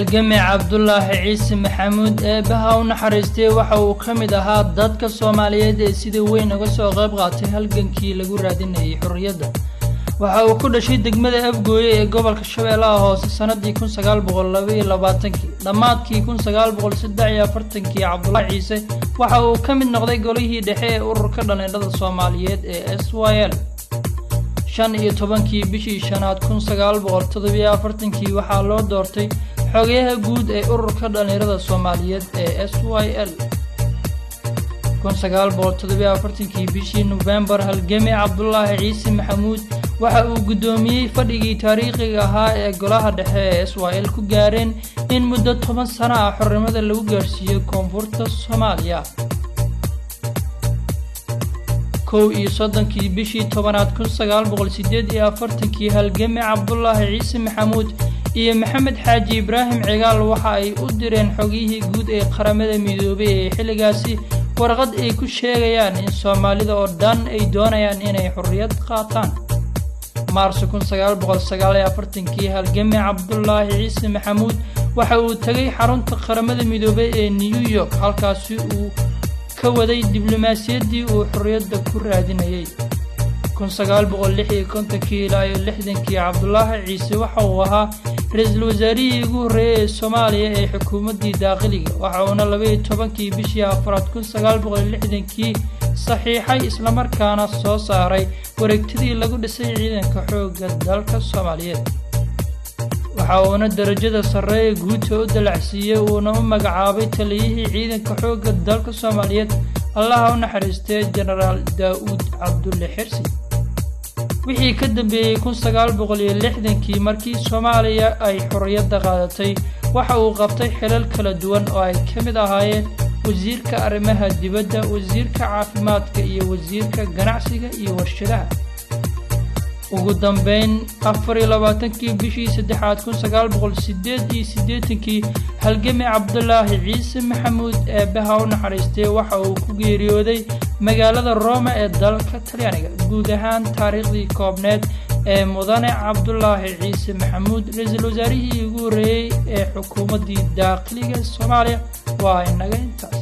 halgame Cabdullaahi Ciise Maxamuud eebaha u naxariistay waxa uu kamid ahaa dadka Soomaaliyeed ee sida weyn uga soo qayb qaatay halgankii lagu raadinayay xorriyadda. waxa uu ku dhashay degmada Afgooye ee gobolka Shabeellaha Hoose sanadii 1922 dhamaadkii 1943 Cabdullaahi Ciise waxa uu kamid noqday golihii dhexe ee ururka dhalinyarada Soomaaliyeed ee SYL. 15 bishii shanaad 1947 waxaa loo doortay xogayaha guud ee ururka dhalinyarada Soomaaliyeed ee SYL. 1947 bishii November halgame Cabdullaahi Ciise Maxamuud waxa uu gudoomiyay fadhigii taariikhiga ahaa ee golaha dhexe ee SYL ku gaareen in muddo 10 sano ah xornimada lagu gaarsiiyo koonfurta Soomaaliya. 31 bishii tobanaad 1948 halgame Cabdullaahi Ciise Maxamuud iyo Maxamed Xaaji Ibraahim Cigaal waxa ay u direen xogihii guud ee qaramada midoobay ee xilligaasi warqad ay ku sheegayaan in Soomaalida oo dhan ay doonayaan inay xorriyad qaataan. Maarso 1949 halgame Cabdullaahi Ciise Maxamuud waxa uu tagay xarunta qaramada midoobay ee New York halkaas uu ka waday diblomaasiyadii uu xorriyadda ku raadinayay. 1956 ilaa 60 Cabdullaahi Ciise waxa uu ahaa ra'iisul wasaarihii ugu horeeyay ee Soomaaliya ee xukuumadii daaqiliga waxa uu 12 bishii Afraad 1960 saxiixay isla markaana soo saaray wareegtadii lagu dhisay ciidanka xoogga dalka Soomaaliyeed. waxa uu darajada sare ee guud u dalacsiiyay oo u magacaabay taliyihii ciidanka xoogga dalka Soomaaliyeed Allah u naxariistay General Daawud Cabdulle Xirsi. wixii ka dambeeyay 1960 markii Soomaaliya ay xorriyadda qaadatay waxa uu qabtay xilal kala duwan oo ay kamid ahaayeen wasiirka arrimaha dibadda, wasiirka caafimaadka iyo wasiirka ganacsiga iyo warshadaha. ugu dambeyn 24 bishii saddexaad 1988 halgame Cabdullaahi Ciise Maxamuud eebaha u naxariistay waxa uu ku geeriyooday magaalada Rome ee dalka Talyaaniga. guud ahaan taariikhdii koobneed ee mudane Cabdullaahi Ciise Maxamuud ra'iisul wasaarihii ugu horeeyay ee xukuumadii daaqiliga Soomaaliya waa inaga intaas.